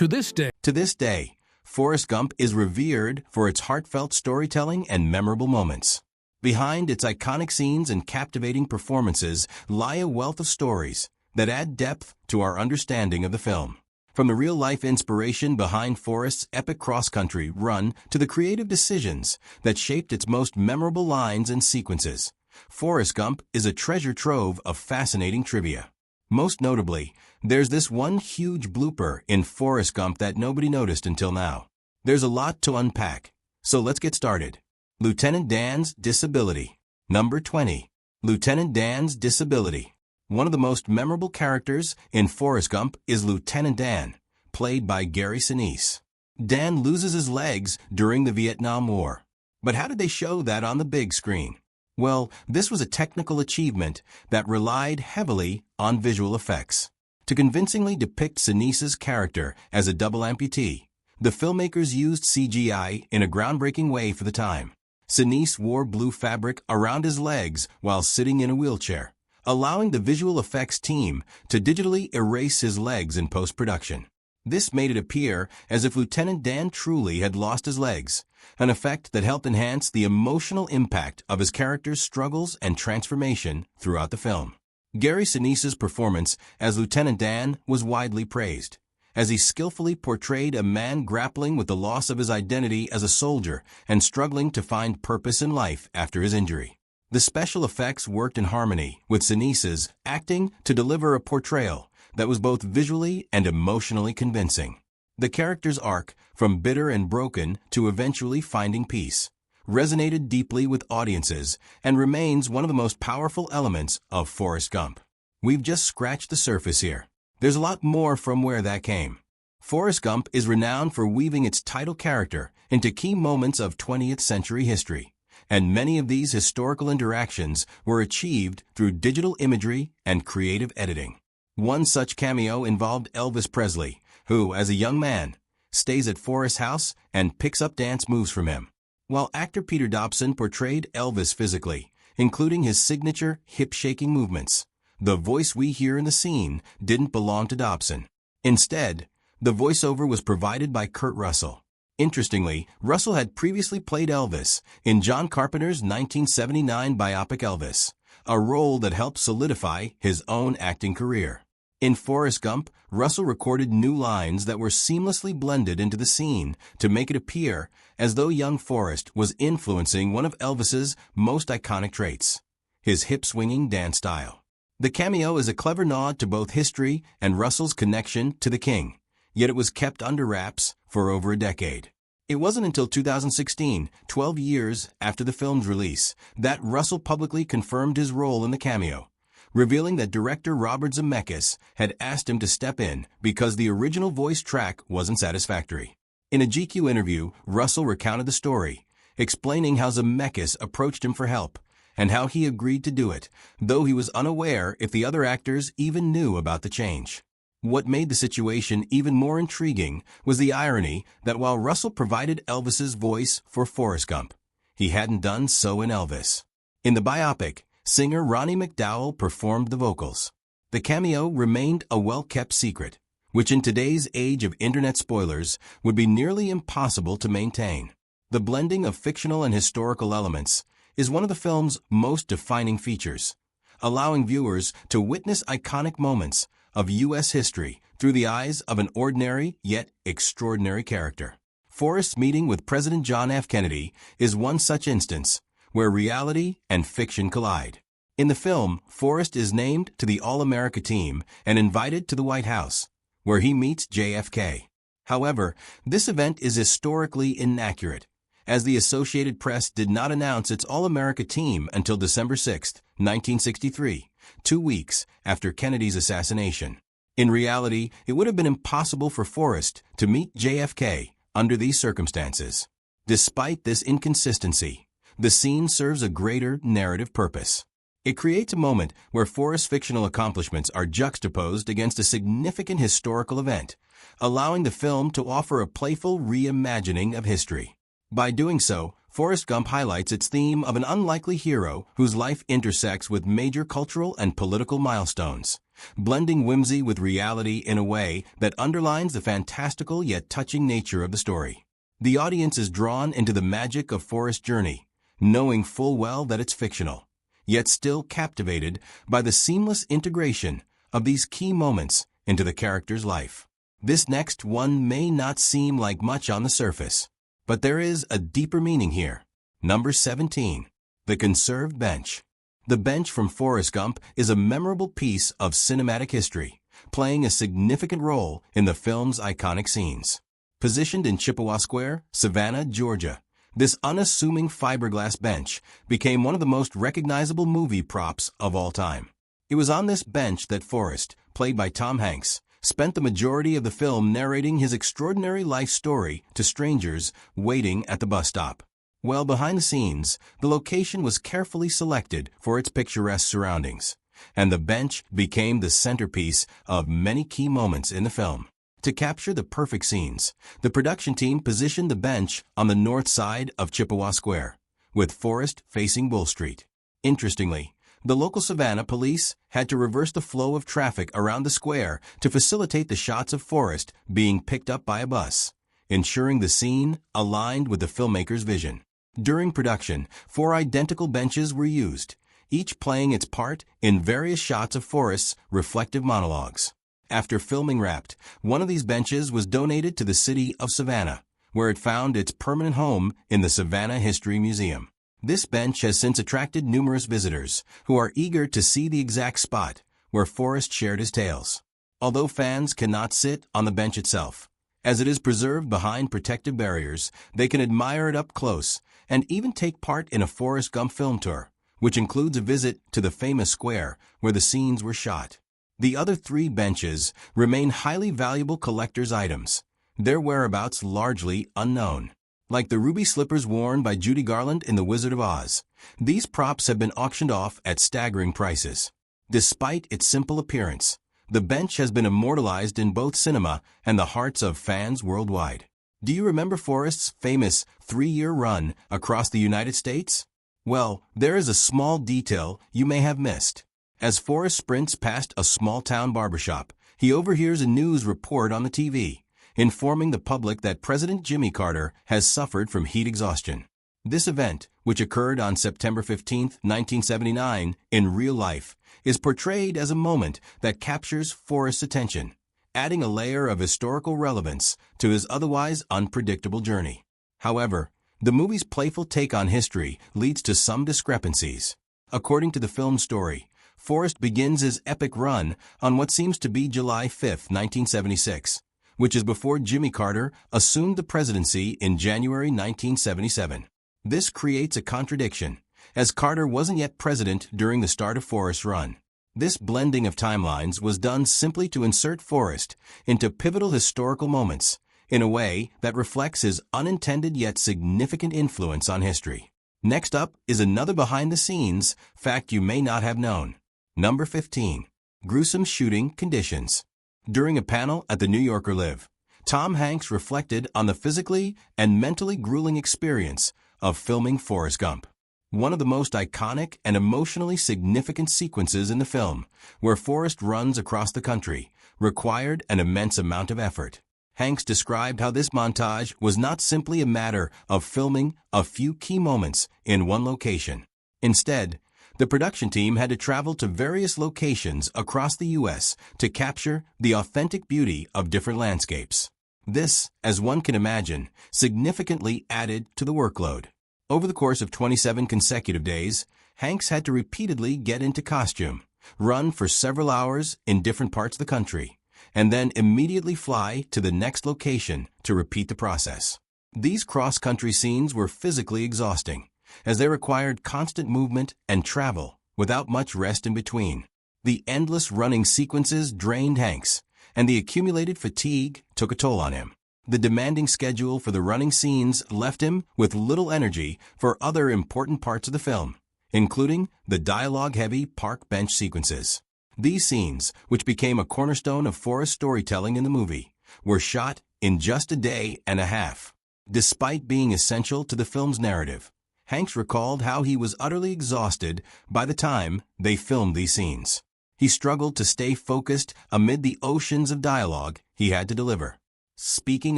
To this day, Forrest Gump is revered for its heartfelt storytelling and memorable moments. Behind its iconic scenes and captivating performances lie a wealth of stories that add depth to our understanding of the film. From the real-life inspiration behind Forrest's epic cross-country run to the creative decisions that shaped its most memorable lines and sequences, Forrest Gump is a treasure trove of fascinating trivia. Most notably, there's this one huge blooper in Forrest Gump that nobody noticed until now. There's a lot to unpack, so let's get started. Lieutenant Dan's disability. Number 20. Lieutenant Dan's disability. One of the most memorable characters in Forrest Gump is Lieutenant Dan, played by Gary Sinise. Dan loses his legs during the Vietnam War. But how did they show that on the big screen? Well, this was a technical achievement that relied heavily on visual effects. To convincingly depict Sinise's character as a double amputee, the filmmakers used CGI in a groundbreaking way for the time. Sinise wore blue fabric around his legs while sitting in a wheelchair, allowing the visual effects team to digitally erase his legs in post-production. This made it appear as if Lieutenant Dan truly had lost his legs, an effect that helped enhance the emotional impact of his character's struggles and transformation throughout the film. Gary Sinise's performance as Lieutenant Dan was widely praised, as he skillfully portrayed a man grappling with the loss of his identity as a soldier and struggling to find purpose in life after his injury. The special effects worked in harmony with Sinise's acting to deliver a portrayal that was both visually and emotionally convincing. The character's arc, from bitter and broken to eventually finding peace, resonated deeply with audiences and remains one of the most powerful elements of Forrest Gump. We've just scratched the surface here. There's a lot more from where that came. Forrest Gump is renowned for weaving its title character into key moments of 20th century history, and many of these historical interactions were achieved through digital imagery and creative editing. One such cameo involved Elvis Presley, who, as a young man, stays at Forrest's house and picks up dance moves from him. While actor Peter Dobson portrayed Elvis physically, including his signature hip-shaking movements, the voice we hear in the scene didn't belong to Dobson. Instead, the voiceover was provided by Kurt Russell. Interestingly, Russell had previously played Elvis in John Carpenter's 1979 biopic Elvis, a role that helped solidify his own acting career. In Forrest Gump, Russell recorded new lines that were seamlessly blended into the scene to make it appear as though young Forrest was influencing one of Elvis's most iconic traits, his hip-swinging dance style. The cameo is a clever nod to both history and Russell's connection to the King, yet it was kept under wraps for over a decade. It wasn't until 2016, 12 years after the film's release, that Russell publicly confirmed his role in the cameo, revealing that director Robert Zemeckis had asked him to step in because the original voice track wasn't satisfactory. In a GQ interview, Russell recounted the story, explaining how Zemeckis approached him for help and how he agreed to do it, though he was unaware if the other actors even knew about the change. What made the situation even more intriguing was the irony that while Russell provided Elvis's voice for Forrest Gump, he hadn't done so in Elvis. In the biopic, singer Ronnie McDowell performed the vocals. The cameo remained a well-kept secret, which in today's age of internet spoilers would be nearly impossible to maintain. The blending of fictional and historical elements is one of the film's most defining features, allowing viewers to witness iconic moments of U.S. history through the eyes of an ordinary yet extraordinary character. Forrest's meeting with President John F. Kennedy is one such instance where reality and fiction collide. In the film, Forrest is named to the All-America team and invited to the White House, where he meets JFK. However, this event is historically inaccurate, as the Associated Press did not announce its All-America team until December 6, 1963, 2 weeks after Kennedy's assassination. In reality, it would have been impossible for Forrest to meet JFK under these circumstances. Despite this inconsistency, the scene serves a greater narrative purpose. It creates a moment where Forrest's fictional accomplishments are juxtaposed against a significant historical event, allowing the film to offer a playful reimagining of history. By doing so, Forrest Gump highlights its theme of an unlikely hero whose life intersects with major cultural and political milestones, blending whimsy with reality in a way that underlines the fantastical yet touching nature of the story. The audience is drawn into the magic of Forrest's journey, knowing full well that it's fictional, yet still captivated by the seamless integration of these key moments into the character's life. This next one may not seem like much on the surface, but there is a deeper meaning here. Number 17. The Conserved Bench. The bench from Forrest Gump is a memorable piece of cinematic history, playing a significant role in the film's iconic scenes. Positioned in Chippewa Square, Savannah, Georgia, this unassuming fiberglass bench became one of the most recognizable movie props of all time. It was on this bench that Forrest, played by Tom Hanks, spent the majority of the film narrating his extraordinary life story to strangers waiting at the bus stop. Well, behind the scenes, the location was carefully selected for its picturesque surroundings, and the bench became the centerpiece of many key moments in the film. To capture the perfect scenes, the production team positioned the bench on the north side of Chippewa Square, with Forrest facing Bull Street. Interestingly, the local Savannah police had to reverse the flow of traffic around the square to facilitate the shots of Forrest being picked up by a bus, ensuring the scene aligned with the filmmaker's vision. During production, 4 identical benches were used, each playing its part in various shots of Forrest's reflective monologues. After filming wrapped, one of these benches was donated to the city of Savannah, where it found its permanent home in the Savannah History Museum. This bench has since attracted numerous visitors who are eager to see the exact spot where Forrest shared his tales. Although fans cannot sit on the bench itself, as it is preserved behind protective barriers, they can admire it up close and even take part in a Forrest Gump film tour, which includes a visit to the famous square where the scenes were shot. The other 3 benches remain highly valuable collector's items, their whereabouts largely unknown. Like the ruby slippers worn by Judy Garland in The Wizard of Oz, these props have been auctioned off at staggering prices. Despite its simple appearance, the bench has been immortalized in both cinema and the hearts of fans worldwide. Do you remember Forrest's famous 3-year run across the United States? Well, there is a small detail you may have missed. As Forrest sprints past a small-town barbershop, he overhears a news report on the TV, informing the public that President Jimmy Carter has suffered from heat exhaustion. This event, which occurred on September 15, 1979, in real life, is portrayed as a moment that captures Forrest's attention, adding a layer of historical relevance to his otherwise unpredictable journey. However, the movie's playful take on history leads to some discrepancies. According to the film's story, Forrest begins his epic run on what seems to be July 5, 1976, which is before Jimmy Carter assumed the presidency in January 1977. This creates a contradiction, as Carter wasn't yet president during the start of Forrest's run. This blending of timelines was done simply to insert Forrest into pivotal historical moments in a way that reflects his unintended yet significant influence on history. Next up is another behind-the-scenes fact you may not have known. Number 15. Gruesome shooting conditions. During a panel at the New Yorker Live, Tom Hanks reflected on the physically and mentally grueling experience of filming Forrest Gump. One of the most iconic and emotionally significant sequences in the film, where Forrest runs across the country, required an immense amount of effort. Hanks described how this montage was not simply a matter of filming a few key moments in one location. Instead, the production team had to travel to various locations across the U.S. to capture the authentic beauty of different landscapes. This, as one can imagine, significantly added to the workload. Over the course of 27 consecutive days, Hanks had to repeatedly get into costume, run for several hours in different parts of the country, and then immediately fly to the next location to repeat the process. These cross-country scenes were physically exhausting, as they required constant movement and travel without much rest in between. The endless running sequences drained Hanks, and the accumulated fatigue took a toll on him. The demanding schedule for the running scenes left him with little energy for other important parts of the film, including the dialogue-heavy park bench sequences. These scenes, which became a cornerstone of Forrest's storytelling in the movie, were shot in just a day and a half. Despite being essential to the film's narrative, Hanks recalled how he was utterly exhausted by the time they filmed these scenes. He struggled to stay focused amid the oceans of dialogue he had to deliver. Speaking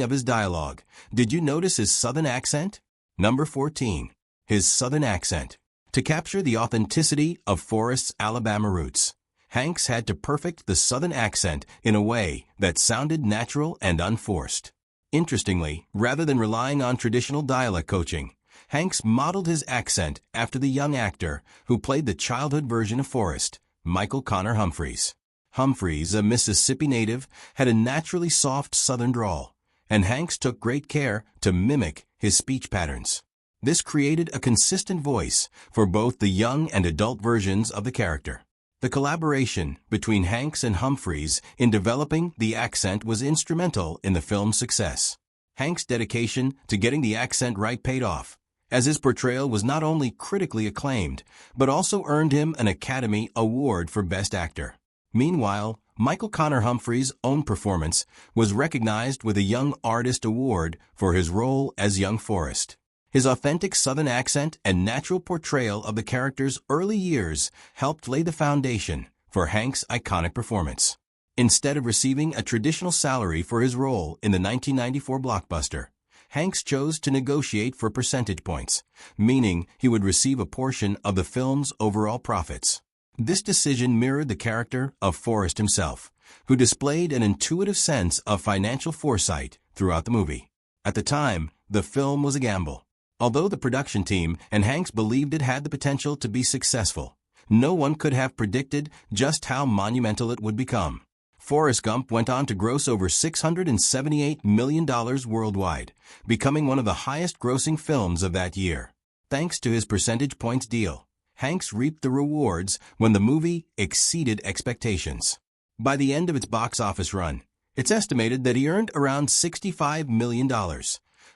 of his dialogue, did you notice his Southern accent? Number 14. His Southern accent. To capture the authenticity of Forrest's Alabama roots, Hanks had to perfect the Southern accent in a way that sounded natural and unforced. Interestingly, rather than relying on traditional dialect coaching, Hanks modeled his accent after the young actor who played the childhood version of Forrest, Michael Connor Humphreys. Humphreys, a Mississippi native, had a naturally soft Southern drawl, and Hanks took great care to mimic his speech patterns. This created a consistent voice for both the young and adult versions of the character. The collaboration between Hanks and Humphreys in developing the accent was instrumental in the film's success. Hanks' dedication to getting the accent right paid off, as his portrayal was not only critically acclaimed, but also earned him an Academy Award for Best Actor. Meanwhile, Michael Connor Humphreys' own performance was recognized with a Young Artist Award for his role as young Forrest. His authentic Southern accent and natural portrayal of the character's early years helped lay the foundation for Hanks' iconic performance. Instead of receiving a traditional salary for his role in the 1994 blockbuster, Hanks chose to negotiate for percentage points, meaning he would receive a portion of the film's overall profits. This decision mirrored the character of Forrest himself, who displayed an intuitive sense of financial foresight throughout the movie. At the time, the film was a gamble. Although the production team and Hanks believed it had the potential to be successful, no one could have predicted just how monumental it would become. Forrest Gump went on to gross over $678 million worldwide, becoming one of the highest-grossing films of that year. Thanks to his percentage points deal, Hanks reaped the rewards when the movie exceeded expectations. By the end of its box office run, it's estimated that he earned around $65 million,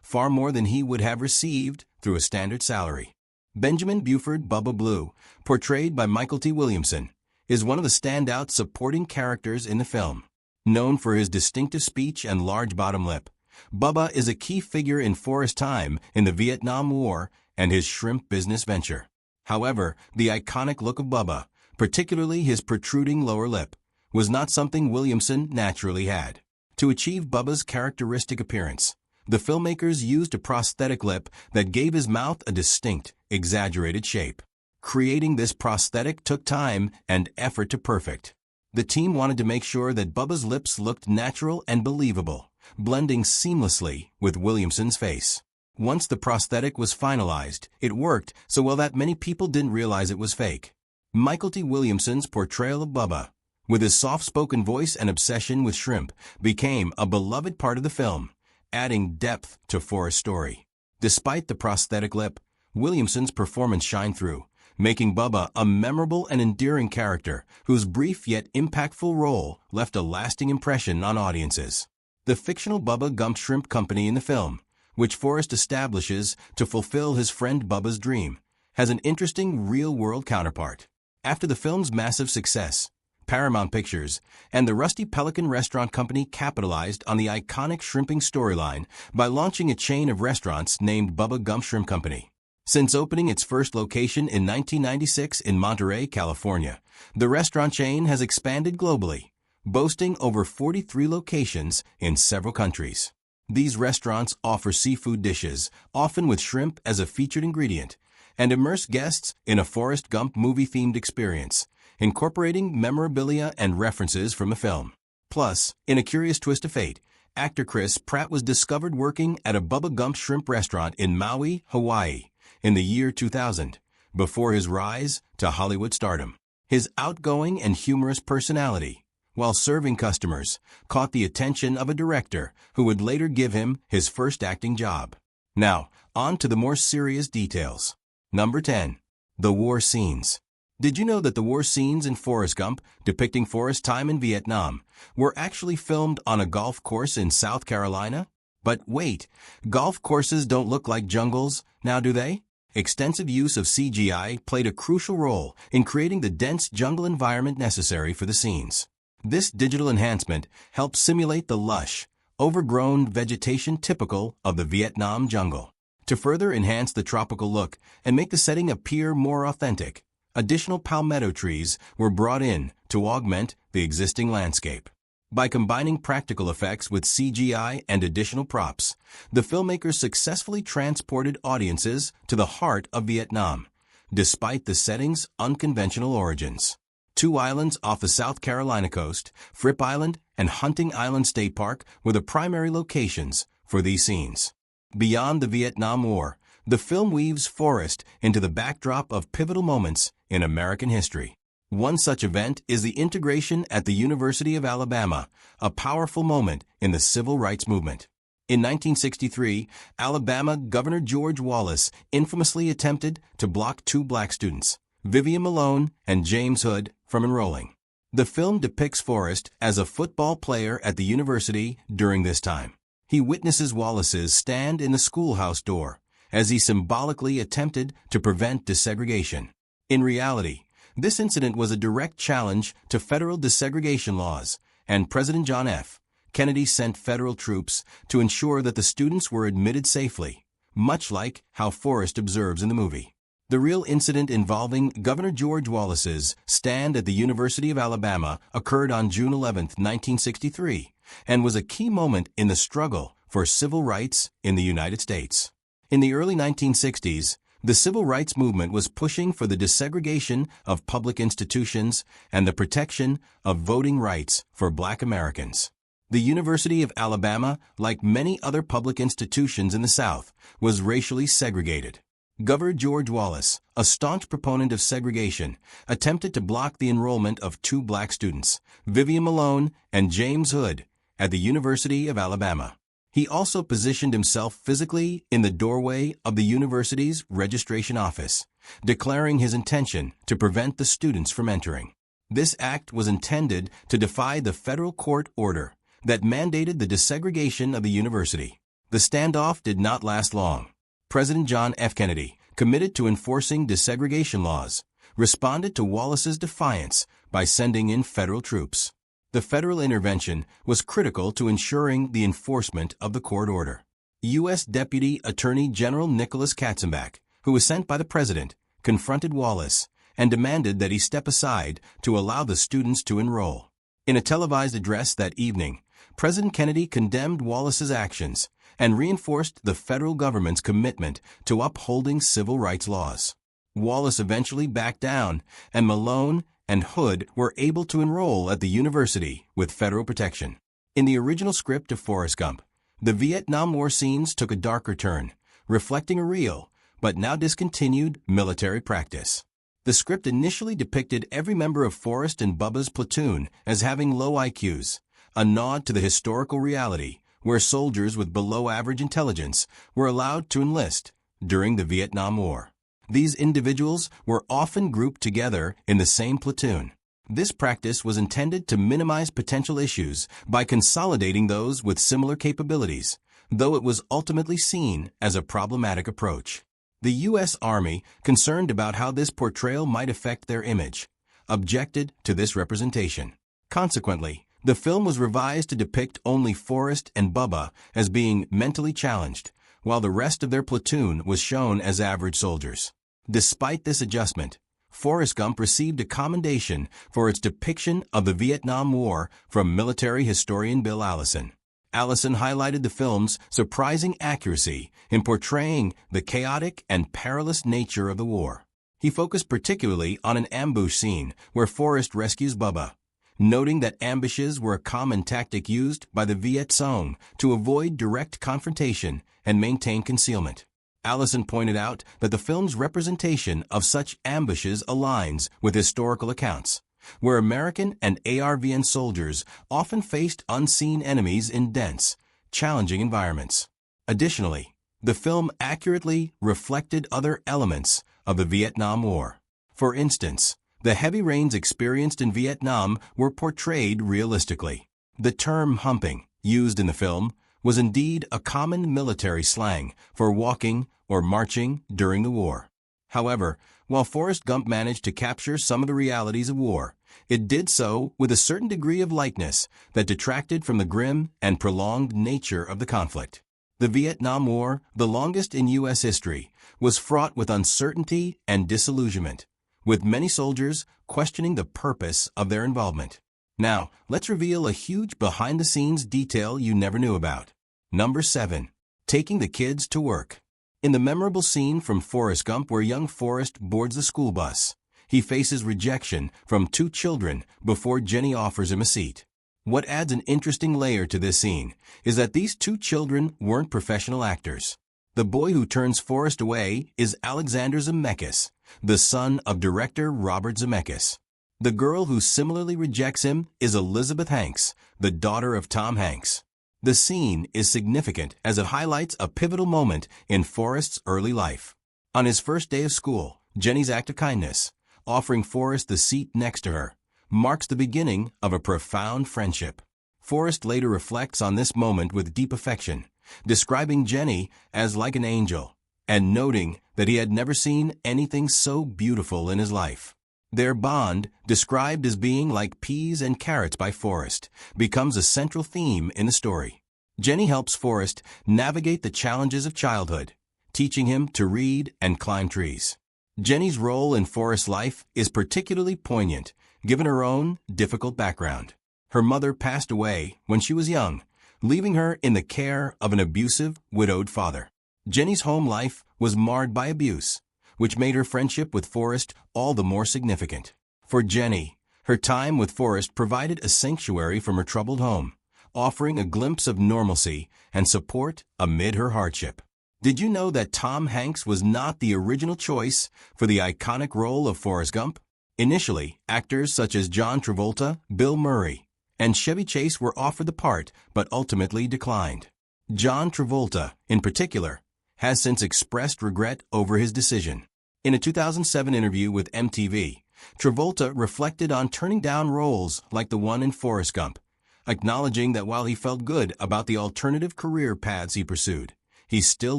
far more than he would have received through a standard salary. Benjamin Buford Bubba Blue, portrayed by Michael T. Williamson, is one of the standout supporting characters in the film. Known for his distinctive speech and large bottom lip, Bubba is a key figure in Forrest's time in the Vietnam War and his shrimp business venture. However, the iconic look of Bubba, particularly his protruding lower lip, was not something Williamson naturally had. To achieve Bubba's characteristic appearance, the filmmakers used a prosthetic lip that gave his mouth a distinct, exaggerated shape. Creating this prosthetic took time and effort to perfect. The team wanted to make sure that Bubba's lips looked natural and believable, blending seamlessly with Williamson's face. Once the prosthetic was finalized, it worked so well that many people didn't realize it was fake. Michael T. Williamson's portrayal of Bubba, with his soft-spoken voice and obsession with shrimp, became a beloved part of the film, adding depth to Forrest's story. Despite the prosthetic lip, Williamson's performance shined through, making Bubba a memorable and endearing character whose brief yet impactful role left a lasting impression on audiences. The fictional Bubba Gump Shrimp Company in the film, which Forrest establishes to fulfill his friend Bubba's dream, has an interesting real-world counterpart. After the film's massive success, Paramount Pictures and the Rusty Pelican Restaurant Company capitalized on the iconic shrimping storyline by launching a chain of restaurants named Bubba Gump Shrimp Company. Since opening its first location in 1996 in Monterey, California, the restaurant chain has expanded globally, boasting over 43 locations in several countries. These restaurants offer seafood dishes, often with shrimp as a featured ingredient, and immerse guests in a Forrest Gump movie-themed experience, incorporating memorabilia and references from the film. Plus, in a curious twist of fate, actor Chris Pratt was discovered working at a Bubba Gump shrimp restaurant in Maui, Hawaii, in the year 2000, before his rise to Hollywood stardom. His outgoing and humorous personality, while serving customers, caught the attention of a director who would later give him his first acting job. Now, on to the more serious details. Number 10. The war scenes. Did you know that the war scenes in Forrest Gump, depicting Forrest's time in Vietnam, were actually filmed on a golf course in South Carolina? But wait, golf courses don't look like jungles, now do they? Extensive use of CGI played a crucial role in creating the dense jungle environment necessary for the scenes. This digital enhancement helped simulate the lush, overgrown vegetation typical of the Vietnam jungle. To further enhance the tropical look and make the setting appear more authentic, Additional palmetto trees were brought in to augment the existing landscape. By combining practical effects with CGI and additional props, the filmmakers successfully transported audiences to the heart of Vietnam, despite the setting's unconventional origins. Two islands off the South Carolina coast, Fripp Island and Hunting Island State Park, were the primary locations for these scenes. Beyond the Vietnam War, the film weaves Forrest into the backdrop of pivotal moments in American history. One such event is the integration at the University of Alabama, a powerful moment in the civil rights movement. In 1963, Alabama Governor George Wallace infamously attempted to block two black students, Vivian Malone and James Hood, from enrolling. The film depicts Forrest as a football player at the university during this time. He witnesses Wallace's stand in the schoolhouse door as he symbolically attempted to prevent desegregation. In reality, this incident was a direct challenge to federal desegregation laws, and President John F. Kennedy sent federal troops to ensure that the students were admitted safely, much like how Forrest observes in the movie. The real incident involving Governor George Wallace's stand at the University of Alabama occurred on June 11, 1963, and was a key moment in the struggle for civil rights in the United States. In the early 1960s, the civil rights movement was pushing for the desegregation of public institutions and the protection of voting rights for Black Americans. The University of Alabama, like many other public institutions in the South, was racially segregated. Governor George Wallace, a staunch proponent of segregation, attempted to block the enrollment of two black students, Vivian Malone and James Hood, at the University of Alabama. He also positioned himself physically in the doorway of the university's registration office, declaring his intention to prevent the students from entering. This act was intended to defy the federal court order that mandated the desegregation of the university. The standoff did not last long. President John F. Kennedy, committed to enforcing desegregation laws, responded to Wallace's defiance by sending in federal troops. The federal intervention was critical to ensuring the enforcement of the court order. U.S. Deputy Attorney General Nicholas Katzenbach, who was sent by the president, confronted Wallace and demanded that he step aside to allow the students to enroll. In a televised address that evening, President Kennedy condemned Wallace's actions and reinforced the federal government's commitment to upholding civil rights laws. Wallace eventually backed down, and Malone and Hood were able to enroll at the university with federal protection. In the original script of Forrest Gump, the Vietnam War scenes took a darker turn, reflecting a real, but now discontinued, military practice. The script initially depicted every member of Forrest and Bubba's platoon as having low IQs, a nod to the historical reality where soldiers with below-average intelligence were allowed to enlist during the Vietnam War. These individuals were often grouped together in the same platoon. This practice was intended to minimize potential issues by consolidating those with similar capabilities, though it was ultimately seen as a problematic approach. The U.S. Army, concerned about how this portrayal might affect their image, objected to this representation. Consequently, the film was revised to depict only Forrest and Bubba as being mentally challenged, while the rest of their platoon was shown as average soldiers. Despite this adjustment, Forrest Gump received a commendation for its depiction of the Vietnam War from military historian Bill Allison. Allison highlighted the film's surprising accuracy in portraying the chaotic and perilous nature of the war. He focused particularly on an ambush scene where Forrest rescues Bubba, noting that ambushes were a common tactic used by the Viet Cong to avoid direct confrontation and maintain concealment. Allison pointed out that the film's representation of such ambushes aligns with historical accounts, where American and ARVN soldiers often faced unseen enemies in dense, challenging environments. Additionally, the film accurately reflected other elements of the Vietnam War. For instance, the heavy rains experienced in Vietnam were portrayed realistically. The term humping, used in the film, was indeed a common military slang for walking or marching during the war. However, while Forrest Gump managed to capture some of the realities of war, it did so with a certain degree of lightness that detracted from the grim and prolonged nature of the conflict. The Vietnam War, the longest in U.S. history, was fraught with uncertainty and disillusionment, with many soldiers questioning the purpose of their involvement. Now, let's reveal a huge behind-the-scenes detail you never knew about. Number 7. Taking the kids to work. In the memorable scene from Forrest Gump where young Forrest boards the school bus, he faces rejection from 2 children before Jenny offers him a seat. What adds an interesting layer to this scene is that these 2 children weren't professional actors. The boy who turns Forrest away is Alexander Zemeckis, the son of director Robert Zemeckis. The girl who similarly rejects him is Elizabeth Hanks, the daughter of Tom Hanks. The scene is significant as it highlights a pivotal moment in Forrest's early life. On his first day of school, Jenny's act of kindness, offering Forrest the seat next to her, marks the beginning of a profound friendship. Forrest later reflects on this moment with deep affection, describing Jenny as like an angel, and noting that he had never seen anything so beautiful in his life. Their bond, described as being like peas and carrots by Forrest, becomes a central theme in the story. Jenny helps Forrest navigate the challenges of childhood, teaching him to read and climb trees. Jenny's role in Forrest's life is particularly poignant, given her own difficult background. Her mother passed away when she was young, leaving her in the care of an abusive, widowed father. Jenny's home life was marred by abuse, which made her friendship with Forrest all the more significant. For Jenny, her time with Forrest provided a sanctuary from her troubled home, offering a glimpse of normalcy and support amid her hardship. Did you know that Tom Hanks was not the original choice for the iconic role of Forrest Gump? Initially, actors such as John Travolta, Bill Murray, and Chevy Chase were offered the part, but ultimately declined. John Travolta, in particular, has since expressed regret over his decision. In a 2007 interview with MTV, Travolta reflected on turning down roles like the one in Forrest Gump, acknowledging that while he felt good about the alternative career paths he pursued, he still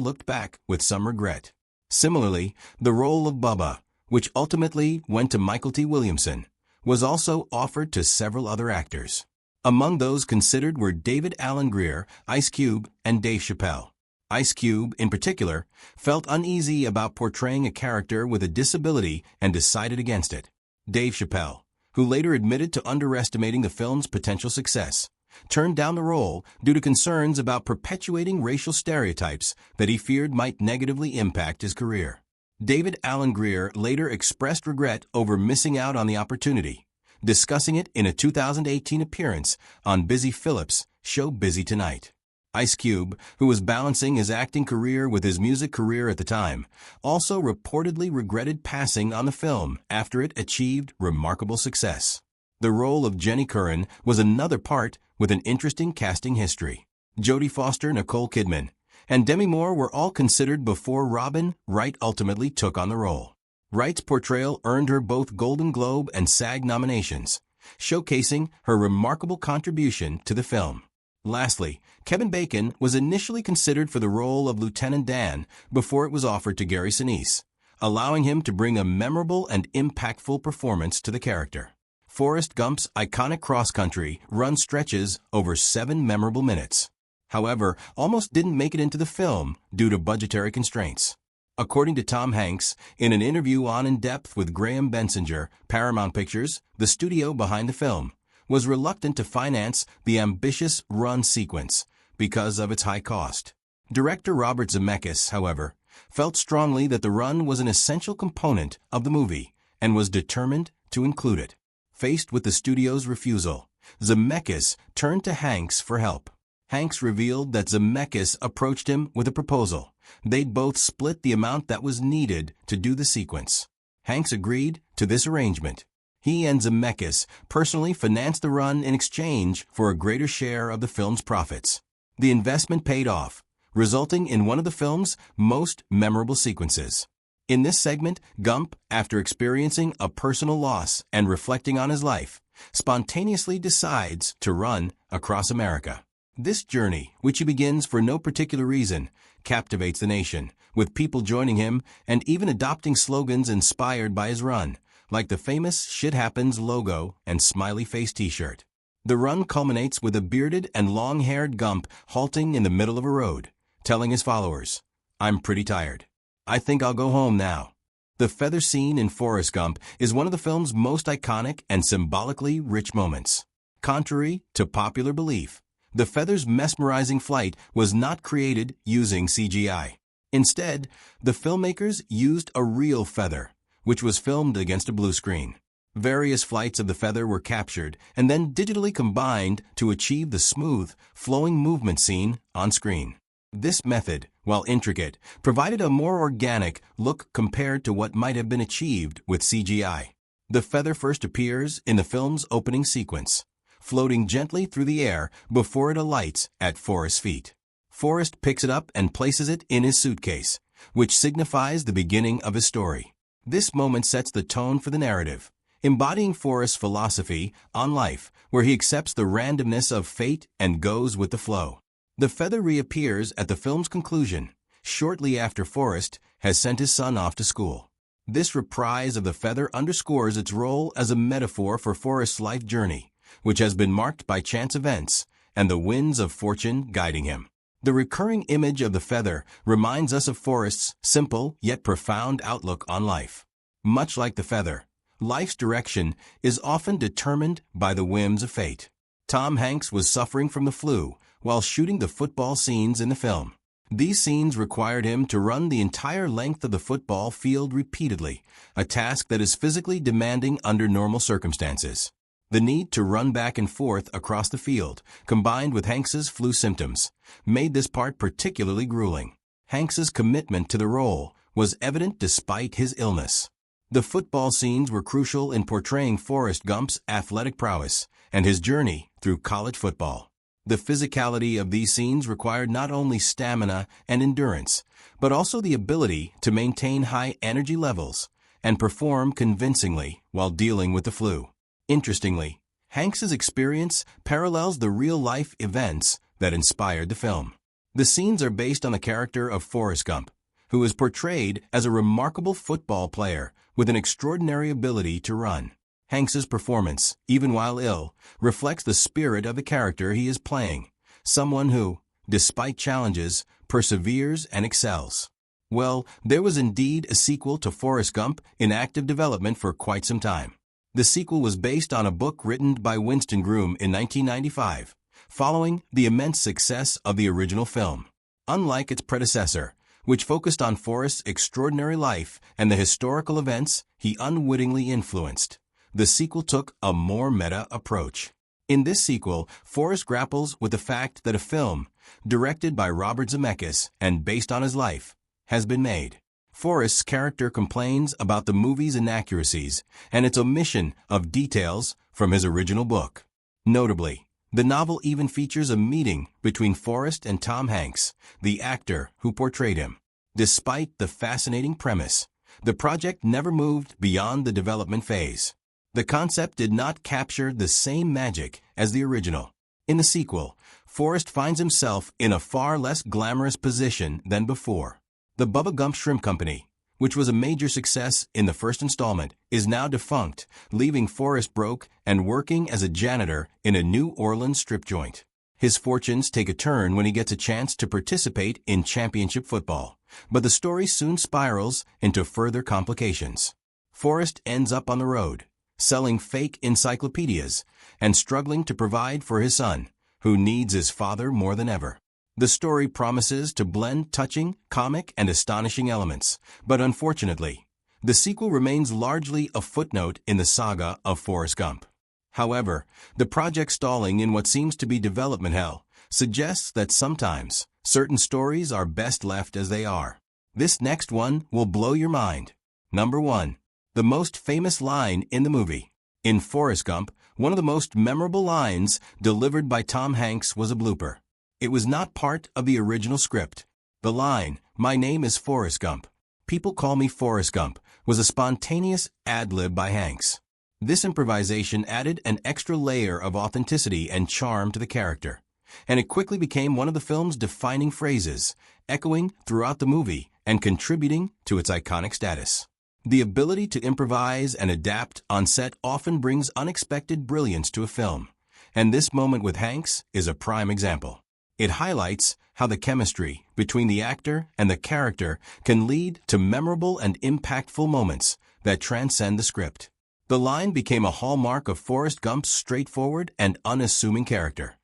looked back with some regret. Similarly, the role of Bubba, which ultimately went to Michael T. Williamson, was also offered to several other actors. Among those considered were David Alan Grier, Ice Cube, and Dave Chappelle. Ice Cube, in particular, felt uneasy about portraying a character with a disability and decided against it. Dave Chappelle, who later admitted to underestimating the film's potential success, turned down the role due to concerns about perpetuating racial stereotypes that he feared might negatively impact his career. David Alan Grier later expressed regret over missing out on the opportunity, discussing it in a 2018 appearance on Busy Phillips' show Busy Tonight. Ice Cube, who was balancing his acting career with his music career at the time, also reportedly regretted passing on the film after it achieved remarkable success. The role of Jenny Curran was another part with an interesting casting history. Jodie Foster, Nicole Kidman, and Demi Moore were all considered before Robin Wright ultimately took on the role. Wright's portrayal earned her both Golden Globe and SAG nominations, showcasing her remarkable contribution to the film. Lastly, Kevin Bacon was initially considered for the role of Lieutenant Dan before it was offered to Gary Sinise, allowing him to bring a memorable and impactful performance to the character. Forrest Gump's iconic cross-country run stretches over 7 memorable minutes. However, almost didn't make it into the film due to budgetary constraints. According to Tom Hanks, in an interview on In Depth with Graham Bensinger, Paramount Pictures, the studio behind the film, was reluctant to finance the ambitious run sequence because of its high cost. Director Robert Zemeckis, however, felt strongly that the run was an essential component of the movie and was determined to include it. Faced with the studio's refusal, Zemeckis turned to Hanks for help. Hanks revealed that Zemeckis approached him with a proposal. They'd both split the amount that was needed to do the sequence. Hanks agreed to this arrangement. He and Zemeckis personally financed the run in exchange for a greater share of the film's profits. The investment paid off, resulting in one of the film's most memorable sequences. In this segment, Gump, after experiencing a personal loss and reflecting on his life, spontaneously decides to run across America. This journey, which he begins for no particular reason, captivates the nation, with people joining him and even adopting slogans inspired by his run, like the famous Shit Happens logo and smiley face t-shirt. The run culminates with a bearded and long-haired Gump halting in the middle of a road, telling his followers, "I'm pretty tired. I think I'll go home now." The feather scene in Forrest Gump is one of the film's most iconic and symbolically rich moments. Contrary to popular belief, the feather's mesmerizing flight was not created using CGI. Instead, the filmmakers used a real feather, which was filmed against a blue screen. Various flights of the feather were captured and then digitally combined to achieve the smooth, flowing movement seen on screen. This method, while intricate, provided a more organic look compared to what might have been achieved with CGI. The feather first appears in the film's opening sequence, floating gently through the air before it alights at Forrest's feet. Forrest picks it up and places it in his suitcase, which signifies the beginning of his story. This moment sets the tone for the narrative, embodying Forrest's philosophy on life, where he accepts the randomness of fate and goes with the flow. The feather reappears at the film's conclusion, shortly after Forrest has sent his son off to school. This reprise of the feather underscores its role as a metaphor for Forrest's life journey, which has been marked by chance events and the winds of fortune guiding him. The recurring image of the feather reminds us of Forrest's simple yet profound outlook on life. Much like the feather, life's direction is often determined by the whims of fate. Tom Hanks was suffering from the flu while shooting the football scenes in the film. These scenes required him to run the entire length of the football field repeatedly, a task that is physically demanding under normal circumstances. The need to run back and forth across the field, combined with Hanks's flu symptoms, made this part particularly grueling. Hanks's commitment to the role was evident despite his illness. The football scenes were crucial in portraying Forrest Gump's athletic prowess and his journey through college football. The physicality of these scenes required not only stamina and endurance, but also the ability to maintain high energy levels and perform convincingly while dealing with the flu. Interestingly, Hanks's experience parallels the real-life events that inspired the film. The scenes are based on the character of Forrest Gump, who is portrayed as a remarkable football player with an extraordinary ability to run. Hanks's performance, even while ill, reflects the spirit of the character he is playing, someone who, despite challenges, perseveres and excels. Well, there was indeed a sequel to Forrest Gump in active development for quite some time. The sequel was based on a book written by Winston Groom in 1995, following the immense success of the original film. Unlike its predecessor, which focused on Forrest's extraordinary life and the historical events he unwittingly influenced, the sequel took a more meta approach. In this sequel, Forrest grapples with the fact that a film, directed by Robert Zemeckis and based on his life, has been made. Forrest's character complains about the movie's inaccuracies and its omission of details from his original book. Notably, the novel even features a meeting between Forrest and Tom Hanks, the actor who portrayed him. Despite the fascinating premise, the project never moved beyond the development phase. The concept did not capture the same magic as the original. In the sequel, Forrest finds himself in a far less glamorous position than before. The Bubba Gump Shrimp Company, which was a major success in the first installment, is now defunct, leaving Forrest broke and working as a janitor in a New Orleans strip joint. His fortunes take a turn when he gets a chance to participate in championship football, but the story soon spirals into further complications. Forrest ends up on the road, selling fake encyclopedias and struggling to provide for his son, who needs his father more than ever. The story promises to blend touching, comic, and astonishing elements, but unfortunately, the sequel remains largely a footnote in the saga of Forrest Gump. However, the project stalling in what seems to be development hell suggests that sometimes certain stories are best left as they are. This next one will blow your mind. Number 1. The most famous line in the movie. In Forrest Gump, one of the most memorable lines delivered by Tom Hanks was a blooper. It was not part of the original script. The line, "My name is Forrest Gump. People call me Forrest Gump," was a spontaneous ad-lib by Hanks. This improvisation added an extra layer of authenticity and charm to the character, and it quickly became one of the film's defining phrases, echoing throughout the movie and contributing to its iconic status. The ability to improvise and adapt on set often brings unexpected brilliance to a film, and this moment with Hanks is a prime example. It highlights how the chemistry between the actor and the character can lead to memorable and impactful moments that transcend the script. The line became a hallmark of Forrest Gump's straightforward and unassuming character.